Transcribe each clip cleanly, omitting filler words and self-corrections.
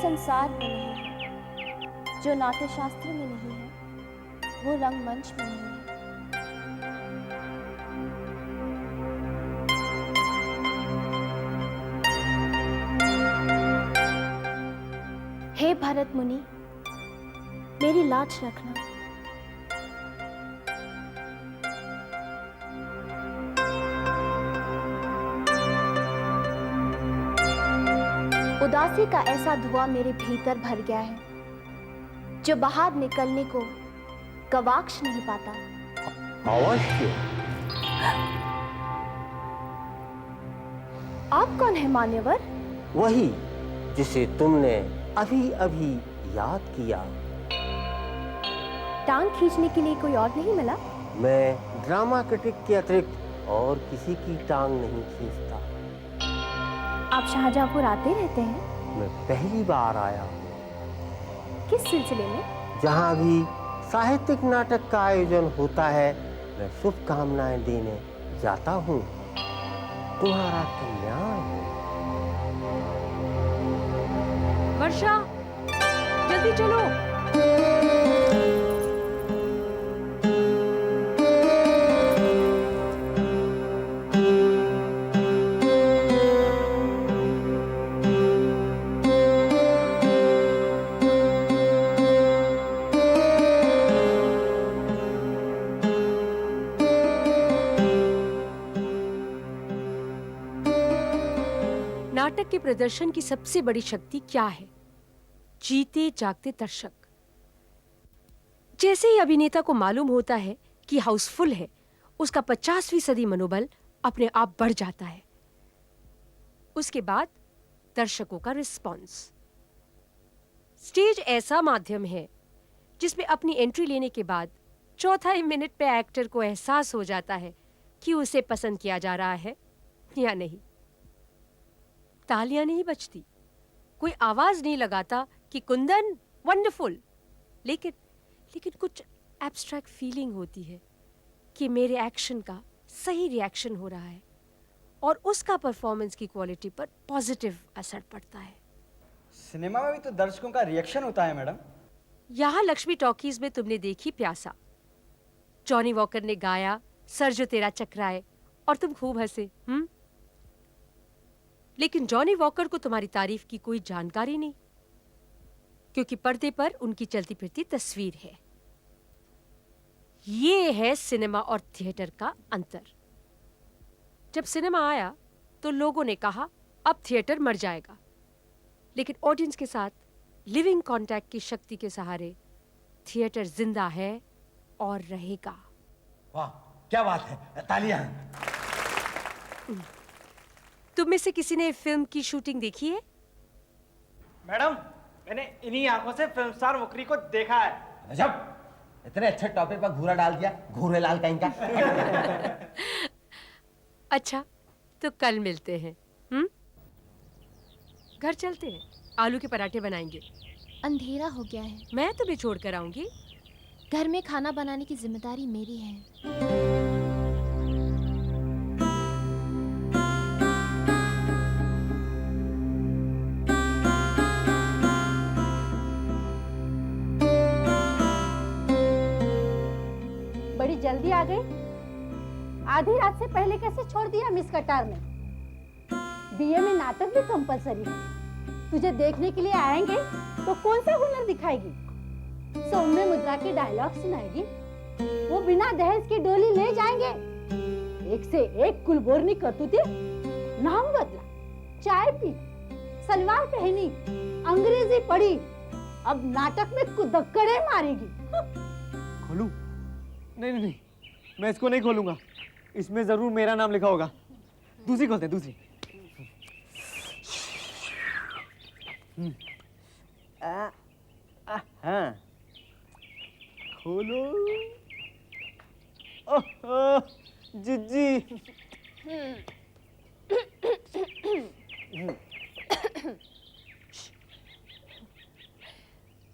संसार में नहीं है, जो नाट्य शास्त्र में नहीं है, वो रंगमंच में नहीं है। हे भरत मुनि, मेरी लाज रखना। उदासी का ऐसा धुआं मेरे भीतर भर गया है जो बाहर निकलने को गवाक्ष नहीं पाता। अवश्य। आप कौन है मान्यवर? वही जिसे तुमने अभी अभी याद किया। टांग खींचने के लिए कोई और नहीं मिला? मैं ड्रामा क्रिटिक के अतिरिक्त और किसी की टांग नहीं खींचता। आप शाहजहांपुर आते रहते हैं? मैं पहली बार आया हूँ। किस सिलसिले में? जहाँ भी साहित्यिक नाटक का आयोजन होता है, मैं शुभकामनाएं देने जाता हूँ। तुम्हारा कल्याण हो। वर्षा, जल्दी चलो। नाटक के प्रदर्शन की सबसे बड़ी शक्ति क्या है? जीते जागते दर्शक। जैसे ही अभिनेता को मालूम होता है कि हाउसफुल है, उसका 50% मनोबल अपने आप बढ़ जाता है। उसके बाद दर्शकों का रिस्पॉन्स। स्टेज ऐसा माध्यम है जिसमें अपनी एंट्री लेने के बाद चौथा ही मिनट पे एक्टर को एहसास हो जाता है कि उसे पसंद किया जा रहा है या नहीं। तालियां नहीं बजती, कोई आवाज नहीं लगाता कि कुंदन वंडरफुल, लेकिन कुछ एब्स्ट्रैक्ट फीलिंग होती है कि मेरे एक्शन का सही रिएक्शन हो रहा है और उसका परफॉर्मेंस की क्वालिटी पर पॉजिटिव असर पड़ता है। सिनेमा में भी तो दर्शकों का रिएक्शन होता है मैडम। यहाँ लक्ष्मी टॉकीज में तुमने देखी प्यासा। जॉनी वॉकर ने गाया सर जो तेरा चकराए और तुम खूब हंसे। लेकिन जॉनी वॉकर को तुम्हारी तारीफ की कोई जानकारी नहीं, क्योंकि पर्दे पर उनकी चलती फिरती तस्वीर है। ये है सिनेमा और थिएटर का अंतर। जब सिनेमा आया तो लोगों ने कहा अब थिएटर मर जाएगा, लेकिन ऑडियंस के साथ लिविंग कांटेक्ट की शक्ति के सहारे थिएटर जिंदा है और रहेगा। वाह, क्या बात है, तालियां। तुम में से किसी ने फिल्म की शूटिंग देखी है? मैडम, मैंने इन्हीं आंखों से फिल्म स्टार मुकरी को देखा है। जब इतने अच्छे टॉपिक पर घूरा डाल दिया, घूरे लाल कहीं का। अच्छा, तो कल मिलते हैं। घर चलते हैं, आलू के पराठे बनाएंगे। अंधेरा हो गया है। मैं तुम्हें छोड़ कर आऊंगी। घर में खाना बनाने की जिम्मेदारी मेरी है। बड़ी जल्दी आ गई। आधी रात से पहले कैसे छोड़ दिया मिस कटार में? बीए में नाटक भी कंपलसरी है। तुझे देखने के लिए आएंगे तो कौन सा हुनर दिखाएगी? सौम्य मुद्रा के डायलॉग सुनाएगी? वो बिना दहेज की डोली ले जाएंगे। एक से एक कुलबोरनी करतूती। नाम बदला, चाय पी, सलवार पहनी, अंग्रेजी पढ़ी, अब नाटक में कुदक्कड़े मारेगी। खोलूं? नहीं नहीं नहीं, मैं इसको नहीं खोलूंगा। इसमें जरूर मेरा नाम लिखा होगा। दूसरी खोलते हैं, दूसरी। हाँ, खोलो। ओह, जिज्जी।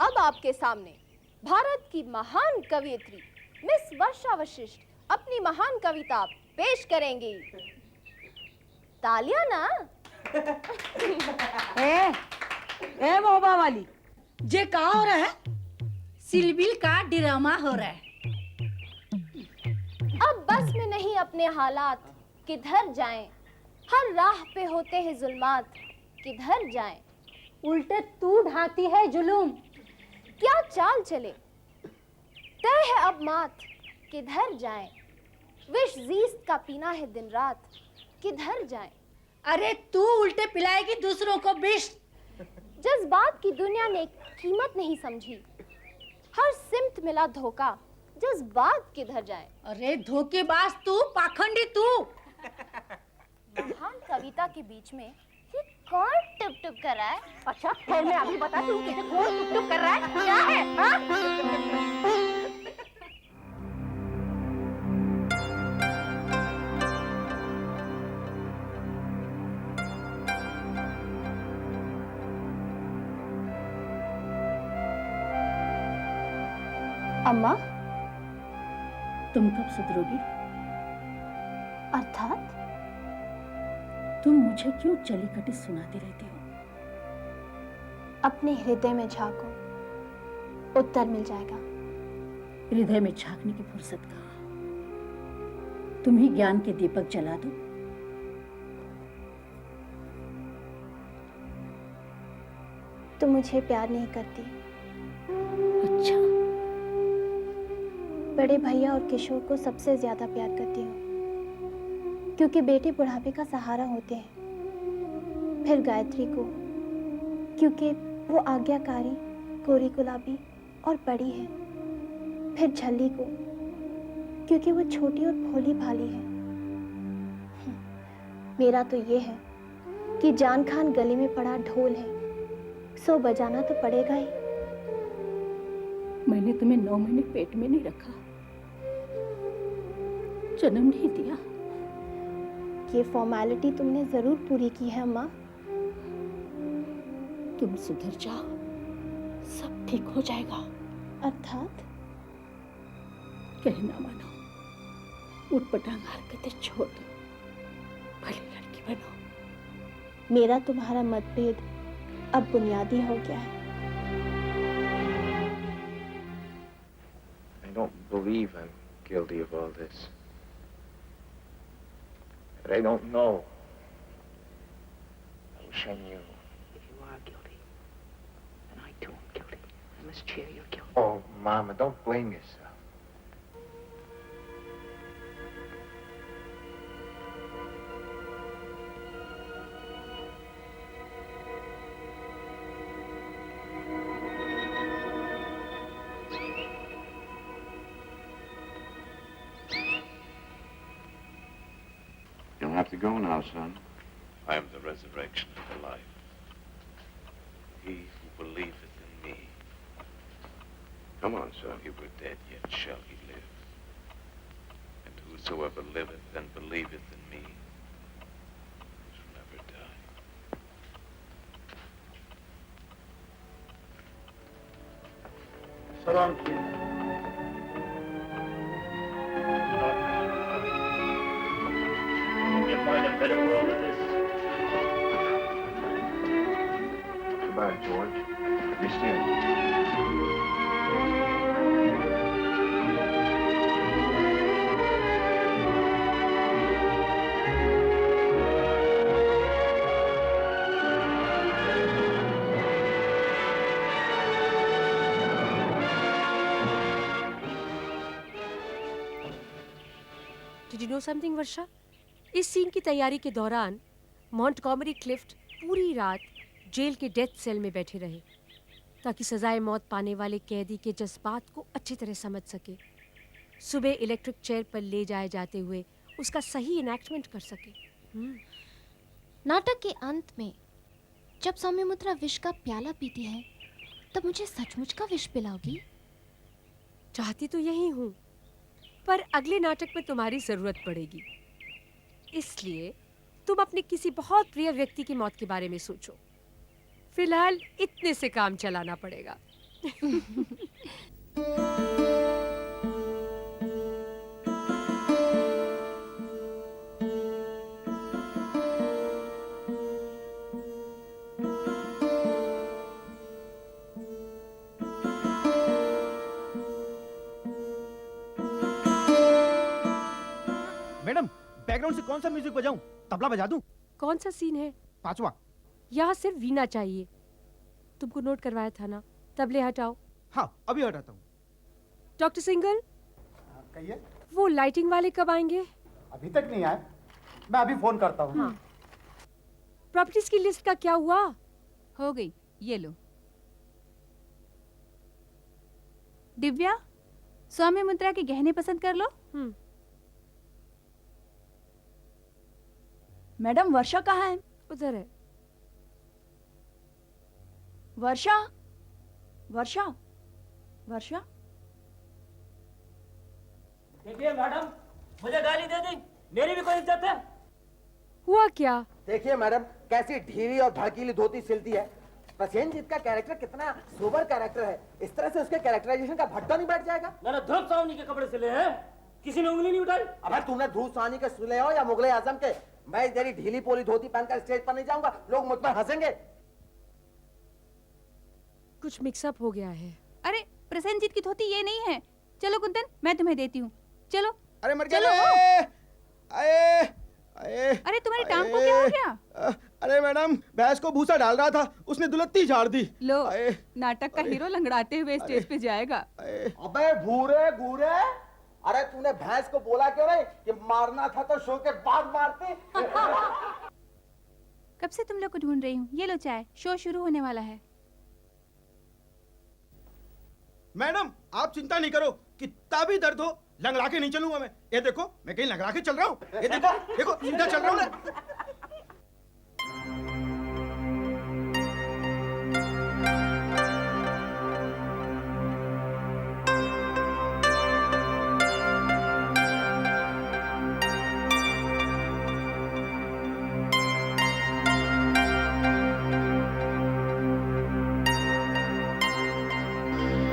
अब आपके सामने भारत की महान कवयित्री मिस वर्षा वशिष्ठ अपनी महान कविता पेश करेंगी। तालियां ना? ए मोहबा वाली, जे का हो रहा है? सिलबिल का ड्रामा हो रहा है। अब बस में नहीं अपने हालात, किधर जाएं? हर राह पे होते हैं जुल्मात, किधर जाएं? उल्टे तू ढाती है जुलूम। क्या चाल चले, तय है अब मात, किधर जाएं? विष जीस्त का पीना है दिन रात, किधर जाएं? अरे तू उल्टे पिलाएगी दूसरों को विष। जज्बात की दुनिया ने कीमत नहीं समझी, हर सिमत मिला धोखा, जज्बात किधर जाएं? अरे धोखेबाज तू, पाखंडी तू। महान कविता के बीच में ये कौन टुप टुप कर रहा है? अच्छा फिर मैं अभी बता दूं कि कौन टुक टुक कर रहा है, क्या है? हाँ? अम्मा, तुम कब सुधरोगी? अर्थात तुम मुझे क्यों चली कटी सुनाती रहती हो? अपने हृदय में झांको, उत्तर मिल जाएगा। हृदय में झांकने की फुर्सत कहाँ? तुम ही ज्ञान के दीपक जला दो। तुम मुझे प्यार नहीं करती। अच्छा, बड़े भैया और किशोर को सबसे ज्यादा प्यार करती हूँ, क्योंकि बेटे बुढ़ापे का सहारा होते हैं। फिर गायत्री को, क्योंकि वो आज्ञाकारी, गोरी गुलाबी और बड़ी है। फिर झल्ली को, क्योंकि वो छोटी और भोली भाली है। मेरा तो ये है कि जान खान गले में पड़ा ढोल है, सो बजाना तो पड़ेगा ही। मैंने तुम्हें 9 महीने पेट में नहीं रखा, जन्म नहीं दिया। ये फॉर्मेलिटी तुमने जरूर पूरी की है अम्मा। तुम सुधर जाओ, सब ठीक हो जाएगा। अर्थात कहना मानो, उठपटांग हरकतें छोड़ दो, भली लड़की बनो। मेरा तुम्हारा मतभेद अब बुनियादी हो गया है। I don't believe I'm guilty of all this. But I don't know. I wish I knew. If you are guilty, then I too am guilty. I must share your guilt. Oh, Mama, don't blame yourself. You'll have to go now, son. I am the resurrection and the life. He who believeth in me, Come on, son. though he were dead, yet shall he live. And whosoever liveth and believeth in me shall never die. Salam. You find a better world than this? Goodbye, George. Be still. Did you know something, वर्षा? इस scene की तैयारी के दौरान Montgomery Clift पूरी रात jail के death cell में बैठे रहे ताकि सजाए मौत पाने वाले कैदी के जज्बात को अच्छी तरह समझ सके, सुबह इलेक्ट्रिक चेयर पर ले जाए जाते हुए उसका सही इनैक्टमेंट कर सके। नाटक के अंत में जब सौम्यमुद्रा विष का प्याला पीती है, तब मुझे सचमुच का विष पिलाओगी? चाहती तो यही हूँ, पर अगले नाटक में तुम्हारी जरूरत पड़ेगी, इसलिए तुम अपने किसी बहुत प्रिय व्यक्ति की मौत के बारे में सोचो। फिलहाल इतने से काम चलाना पड़ेगा। बैकग्राउंड से कौन सा म्यूजिक बजाऊं? तबला बजा दूं? कौन सा सीन है? 5वां। यहाँ सिर्फ वीणा चाहिए। तुमको नोट करवाया था ना, तबले हटाओ। हाँ, अभी हटाता हूँ। डॉक्टर सिंगल, कहिए। वो लाइटिंग वाले कब आएंगे? अभी तक नहीं आए, मैं अभी फोन करता हूँ। हाँ। प्रॉपर्टीज की लिस्ट का क्या हुआ? हो गई, ये लो। दिव्या, स्वामी मुद्रा के गहने पसंद कर लो। मैडम, वर्षा कहाँ है? उधर है। वर्षा, वर्षा, वर्षा। देखिए मैडम, मुझे गाली दे दी, मेरी भी कोई इज्जत है। हुआ क्या? देखिए मैडम, कैसी ढीली और भड़कीली धोती सिलती है। प्रसेनजीत का कैरेक्टर कितना सोबर कैरेक्टर है, इस तरह से उसके कैरेक्टराइजेशन का भट्टा नहीं बैठ जाएगा? मैंने ध्रुव सावनी के कपड़े सिले हैं, किसी ने उंगली नहीं उठाई। अगर तुमने ध्रुव सावनी के सिले हो या मुगले आजम के, मैं तेरी ढीली पोली धोती पहनकर स्टेज पर नहीं जाऊंगा, लोग मुझ पर हंसेंगे। कुछ मिक्सअप हो गया है। अरे प्रसेनजीत की धोती ये नहीं है। चलो कुंदन, मैं तुम्हें देती हूँ, चलो। अरे मर गया। चलो। आए, आए, अरे तुम्हारी टांग को क्या हो गया? अरे मैडम, भैंस को भूसा डाल रहा था, उसने दुलत्ती झाड़ दी। लो, नाटक का हीरो लंगड़ाते हुए स्टेज पे जाएगा। अबे भूरे घूरे, अरे तूने भैंस को बोला क्यों नहीं कि मारना था तो शो के बाद मारती? कब से तुम लोग को ढूंढ रही हूँ। ये लो चाय, शो शुरू होने वाला है। मैडम, आप चिंता नहीं करो, कितना भी दर्द हो लंगड़ा के नहीं चलूंगा मैं। ये देखो, मैं कहीं लंगड़ा के चल रहा हूँ। ये देखो, देखो सीधा चल रहा हूँ ना।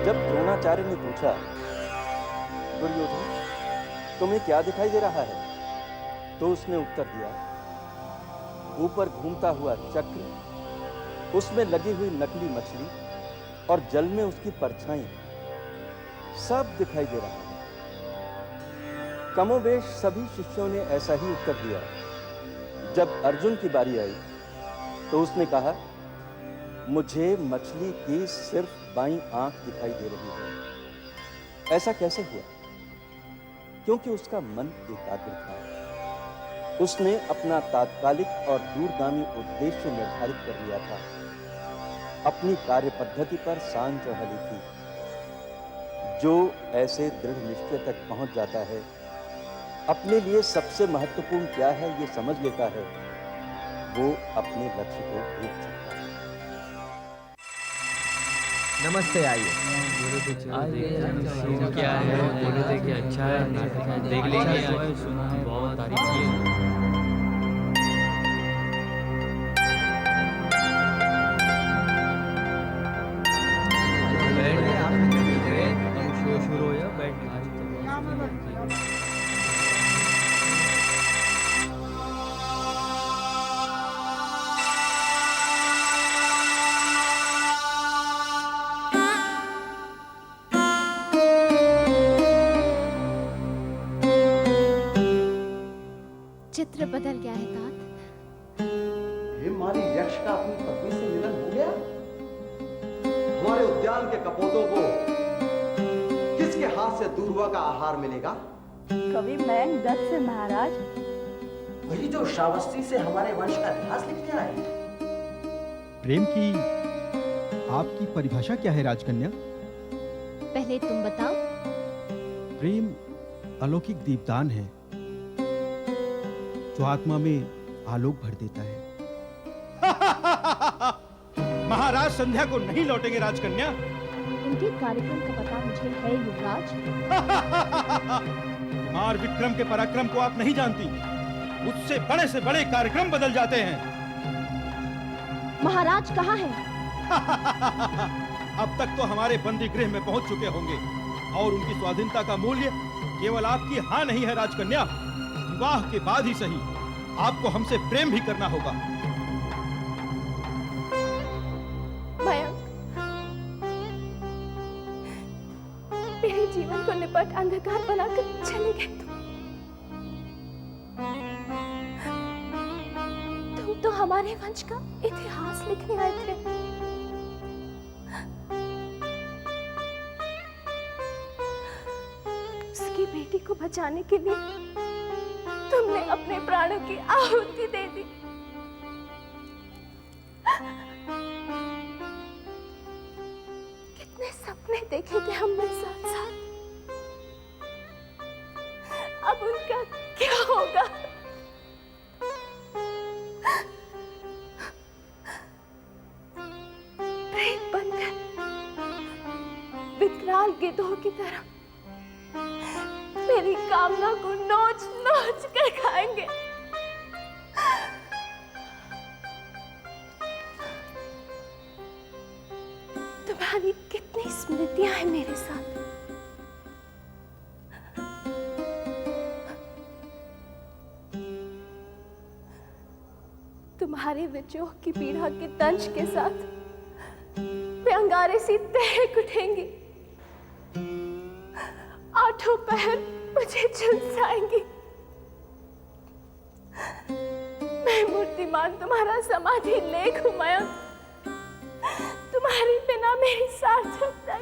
जब द्रोणाचार्य ने पूछा, दुर्योधन तुम्हें क्या दिखाई दे रहा है, तो उसने उत्तर दिया, ऊपर घूमता हुआ चक्र, उसमें लगी हुई नकली मछली और जल में उसकी परछाई, सब दिखाई दे रहा है। कमोबेश सभी शिष्यों ने ऐसा ही उत्तर दिया। जब अर्जुन की बारी आई तो उसने कहा, मुझे मछली की सिर्फ बाईं आंख दिखाई दे रही है। ऐसा कैसे हुआ? क्योंकि उसका मन एकाग्र था। उसने अपना तात्कालिक और दूरगामी उद्देश्य निर्धारित कर लिया था। अपनी कार्य पद्धति पर सांझ चढ़ा ली थी। जो ऐसे दृढ़ निश्चय तक पहुंच जाता है, अपने लिए सबसे महत्वपूर्ण क्या है ये समझ लेता है, वो अपने लक्ष्य को भूल सकता है। नमस्ते, आइए। क्या है, बोले थे कि अच्छा है, नाटक है, देख लेंगे। सुना है, बहुत तारीफ की है। बैठ गए आप, अब शो शुरू हो जाए, बैठ गए। चित्र बदल गया है तात। ये मारी यक्ष का अपनी पत्नी से मिलन हो गया? हमारे उद्यान के कपोतों को किसके हाथ से दूर्वा का आहार मिलेगा? कवि मयंक दत्त से महाराज। वही जो श्रावस्ती से हमारे वंश का इतिहास लिखने आए। प्रेम की आपकी परिभाषा क्या है राजकन्या? पहले तुम बताओ। प्रेम अलौकिक दीपदान है जो आत्मा में आलोक भर देता है। महाराज संध्या को नहीं लौटेंगे राजकन्या। उनके कार्यक्रम का पता मुझे है युवराज। कुमार विक्रम के पराक्रम को आप नहीं जानती। उससे बड़े से बड़े कार्यक्रम बदल जाते हैं। महाराज कहाँ हैं? अब तक तो हमारे बंदी गृह में पहुंच चुके होंगे और उनकी स्वाधीनता का मूल्य केवल आपकी हाँ नहीं है राजकन्या। विवाह के बाद ही सही आपको हमसे प्रेम भी करना होगा। मेरे जीवन को निपट अंधकार बनाकर चले गए तुम। हमारे वंश का इतिहास लिखने आए थे। उसकी बेटी को बचाने के लिए तुमने अपने प्राणों की आहुति दे दी। कितने सपने देखे थे हमने साथ साथ, अब उनका क्या होगा? प्रेत बनकर विकराल गिद्धों की तरह मेरी कामना को नोच नोच कर खाएंगे। तुम्हारी कितनी स्मृतियां हैं मेरे साथ। तुम्हारे विजोह की पीड़ा के तंज के साथ वे अंगारे सी तहक उठेंगी, आठों पहर मुझे झुलसाएंगी। मैं मूर्तिमान तुम्हारा समाधि लेख हूं मयंक, तुम्हारे बिना मेरी सार्थकता